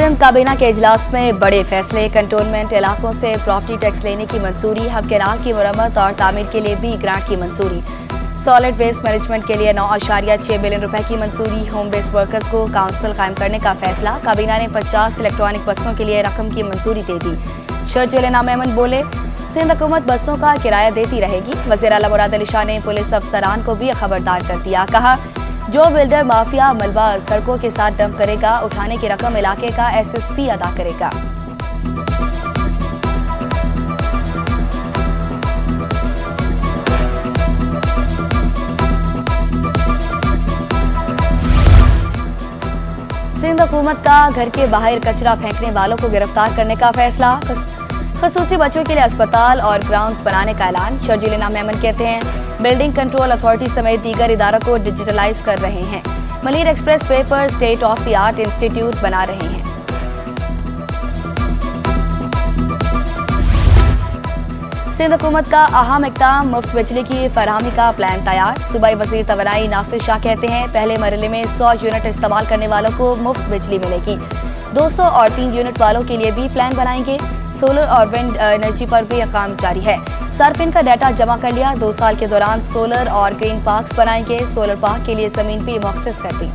सिंध काबीना के इजलास में बड़े फैसले। कंटोनमेंट इलाकों से प्रॉपर्टी टैक्स लेने की मंजूरी। हब कैनाल की मरम्मत और तामीर के लिए भी ग्रांट की मंजूरी। सॉलिड वेस्ट मैनेजमेंट के लिए 9.6 बिलियन रुपए की मंजूरी। होम बेस्ड वर्कर्स को काउंसिल कायम करने का फैसला। काबीना ने 50 इलेक्ट्रॉनिक बसों के लिए रकम की मंजूरी दे दी। शर्जील इनाम अहमद बोले, सिंध हुकूमत बसों का किराया देती रहेगी। वज़ीर आला मुराद अली शाह ने पुलिस अफसरान को भी खबरदार कर दिया। कहा, जो बिल्डर माफिया मलबा सड़कों के साथ डंप करेगा, उठाने की रकम इलाके का SSP अदा करेगा। सिंध हुकूमत का घर के बाहर कचरा फेंकने वालों को गिरफ्तार करने का फैसला। खसूसी बच्चों के लिए अस्पताल और ग्राउंड्स बनाने का ऐलान। शर्जील इनाम अहमद कहते हैं, बिल्डिंग कंट्रोल अथॉरिटी समेत दीगर इदारों को डिजिटलाइज कर रहे हैं। मलिर एक्सप्रेस वे पर state of the art institute बना रहे हैं। सिंध हुकूमत का अहम इक़दाम, मुफ्त बिजली की फराहमी का प्लान तैयार। सूबाई वज़ीर तवानाई नासिर शाह कहते हैं, पहले मरहले में 100 यूनिट इस्तेमाल करने वालों को मुफ्त बिजली मिलेगी। 200 और 3 यूनिट वालों के लिए भी प्लान बनाएंगे। सोलर और विंड एनर्जी पर भी काम जारी है। सार्फिन का डाटा जमा कर लिया। 2 साल के दौरान सोलर और ग्रीन पार्क्स बनाएंगे। सोलर पार्क के लिए जमीन भी मुख्तस कर दी।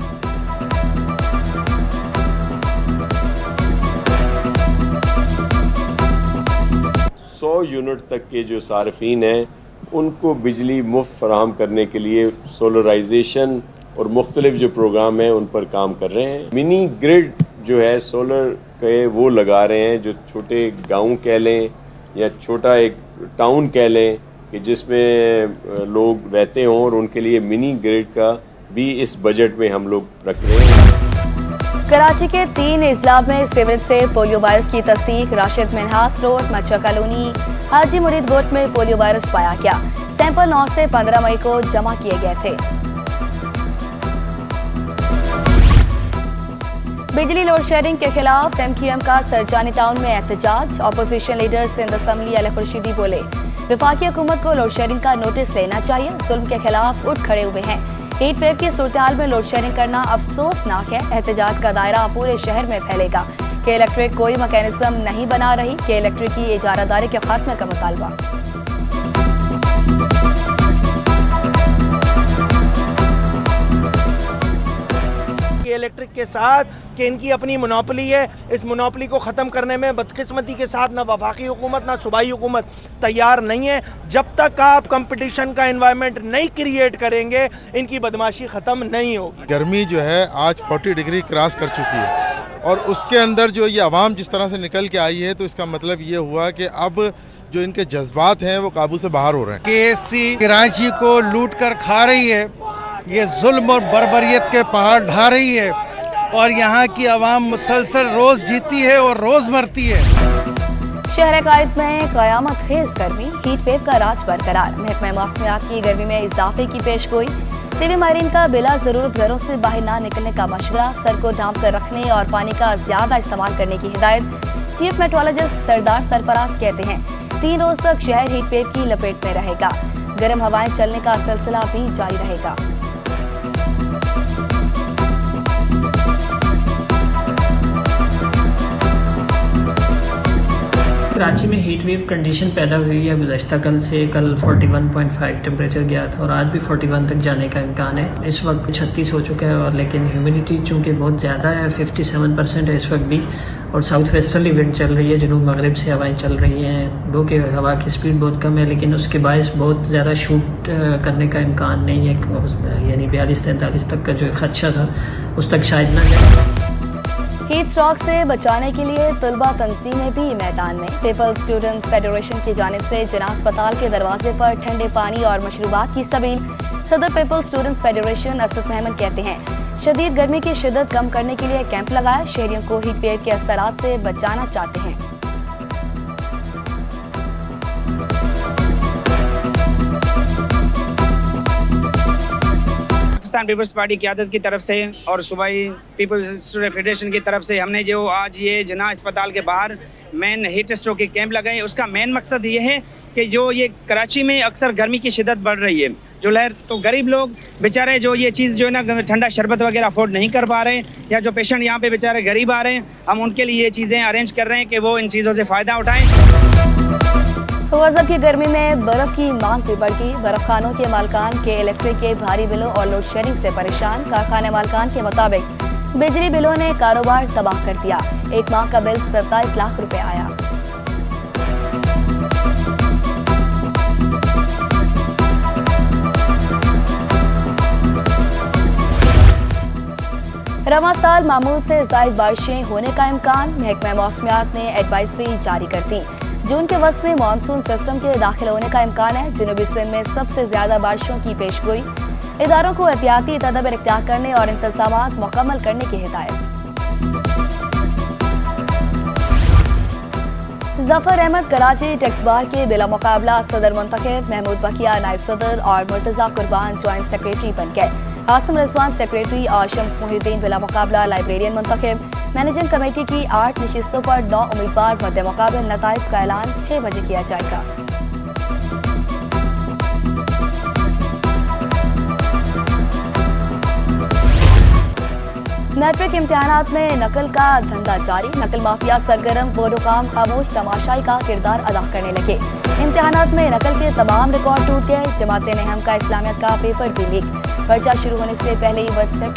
यूनिट तक के जो सार्फिन हैं उनको बिजली मुफ्त फराहम करने के लिए सोलराइजेशन और मुख्तलिफ जो प्रोग्राम हैं उन पर काम कर रहे हैं। मिनी ग्रिड जो है सोलर के वो लगा रहे हैं, जो छोटे गांव कह लें या छोटा एक टाउन कह लें कि जिसमें लोग रहते हों, और उनके लिए मिनी ग्रिड का भी इस बजट में हम लोग रख रहे हैं। कराची के 3 इजलाब में सिवरेज से पोलियो वायरस की तस्दीक। राशिद मिनहास रोड, मच्छा कॉलोनी, हाजी मुरीद गोट में पोलियो वायरस पाया गया। सैंपल 9 से 15 मई को जमा किए गए थे। बिजली लोड शेयरिंग के खिलाफ MQM का सरजानी टाउन में एहतजाज। Opposition leader Sindh assembly Ali Khurshidi बोले, वफाकी हुकूमत को लोड शेयरिंग का नोटिस लेना चाहिए। जुल्म के खिलाफ उठ खड़े हुए हैं। हीट वेव की सूरत में लोड शेयरिंग करना अफसोसनाक है। एहतजाज का दायरा पूरे शहर में फैलेगा। के इलेक्ट्रिक कोई मैकेनिज्म नहीं बना रही। के इलेक्ट्रिक की इजारादारी के खात्मे का मुतालबा। इलेक्ट्रिक के साथ कि इनकी अपनी मोनोपोली है। इस मोनोपोली को ख़त्म करने में बदकिस्मती के साथ ना वफाकी हुकूमत ना सूबाई हुकूमत तैयार नहीं है। जब तक आप कंपटीशन का एनवायरनमेंट नहीं क्रिएट करेंगे, इनकी बदमाशी ख़त्म नहीं होगी। गर्मी जो है आज 40 डिग्री क्रॉस कर चुकी है, और उसके अंदर जो ये आवाम जिस तरह से निकल के आई है, तो इसका मतलब ये हुआ कि अब जो इनके जज्बात हैं वो काबू से बाहर हो रहे हैं। KSC कराची को लूट कर खा रही है, ये जुल्म और बर्बरियत के पहाड़ ढा रही है, और यहाँ की आवाम मुसलसल रोज जीती है और रोज मरती है। शहर कायद में कयामत खेज गर्मी। हीट वेव का राज बरकरार। महकमा मौसमियात की गर्मी में इजाफे की पेशगोई। टीवी माहरीन का बिला जरूरत घरों से बाहर ना निकलने का मशवरा। सर को ढांप कर रखने और पानी का ज्यादा इस्तेमाल करने की हिदायत। चीफ मेट्रोलॉजिस्ट सरदार सरफराज कहते हैं, 3 रोज तक शहर हीट वेव की लपेट में रहेगा। गर्म हवाएं चलने का सिलसिला भी जारी रहेगा। कराची में हीट वेव कंडीशन पैदा हुई है। गुज़श्ता कल से, कल 41.5 टेम्परेचर गया था और आज भी 41 तक जाने का इम्कान है। इस वक्त 36 हो चुका है, और लेकिन ह्यूमिडिटी चूँकि बहुत ज़्यादा है, 57% है इस वक्त भी, और साउथ वेस्टर्ली विंड चल रही है, जनूब मगरब से हवाएं चल रही हैं। गो कि हवा की स्पीड बहुत कम है, लेकिन उसके बायस बहुत ज़्यादा शूट करने का इम्कान नहीं है। यानी 42-43 तक का जो खदशा था उस तक शायद ना जाए। हीट स्ट्रोक से बचाने के लिए तलबा तंजीमें भी मैदान में। पीपल्स स्टूडेंट्स फेडरेशन की जानिब से जिना अस्पताल के दरवाजे पर ठंडे पानी और मशरूबात की सबील। सदर Peoples Students Federation Asad Mehmood कहते हैं, शदीद गर्मी की शिद्दत कम करने के लिए कैंप लगाया। शहरियों को हीट वेव के असरात से बचाना चाहते हैं। पाकिस्तान पीपल्स पार्टी की क़यादत की तरफ से और सूबाई पीपल्स स्टूडेंट फेडरेशन की तरफ से हमने जो आज ये जिना अस्पताल के बाहर मेन हीट स्ट्रोक के कैंप लगाए। उसका मेन मकसद ये है कि जो ये कराची में अक्सर गर्मी की शिद्दत बढ़ रही है, जो लहर, तो गरीब लोग बेचारे जो ये चीज़ जो है ना ठंडा शरबत वगैरह अफोर्ड नहीं कर पा रहे हैं, या जो पेशेंट यहाँ पे बेचारे गरीब आ रहे हैं, हम उनके लिए ये चीज़ें अरेंज कर रहे हैं कि वो इन चीज़ों से फ़ायदा उठाएं। गजब की गर्मी में बर्फ की मांग भी बढ़ गई। बर्फ खानों के मालकान के इलेक्ट्रिक के भारी बिलों और लोड शेडिंग से परेशान। कारखाने मालकान के मुताबिक बिजली बिलों ने कारोबार तबाह कर दिया। एक माह का बिल 27 लाख रुपए आया। रवां साल मामूल से ज़ायद बारिशें होने का इम्कान। महकमा मौसमियात ने एडवाइजरी जारी कर दी। जून के वक्त में मानसून सिस्टम के दाखिल होने का इम्कान है। जनूबी सिंध में सबसे ज्यादा बारिशों की पेशगोई। इदारों को एहतियाती तदबीर इख्तियार करने और इंतजामात मुकम्मल करने की हिदायत। जफर अहमद कराची टैक्स बार के बिला मुकाबला सदर मुंतखब। महमूद बकिया नायब सदर और मुर्तजा कुर्बान ज्वाइंट सेक्रेटरी बन गए। हासिम रिजवान सेक्रेटरी और शम्स मोहिउद्दीन बिला मुकाबला लाइब्रेरियन मुंतखब। मैनेजिंग कमेटी की 8 नशिस्तों पर 9 उम्मीदवार मद्दे मुकाबले। नताइज का ऐलान 6 बजे किया जाएगा। मैट्रिक इम्तिहानात में नकल का धंधा जारी। नकल माफिया सरगर्म, बोडोकाम खामोश तमाशाई का किरदार अदा करने लगे। इम्तिहानात में नकल के तमाम रिकॉर्ड टूट गए। जमात नेहम का इस्लामियत का पेपर भी लीक। पर्चा शुरू होने से पहले ही व्हाट्सएप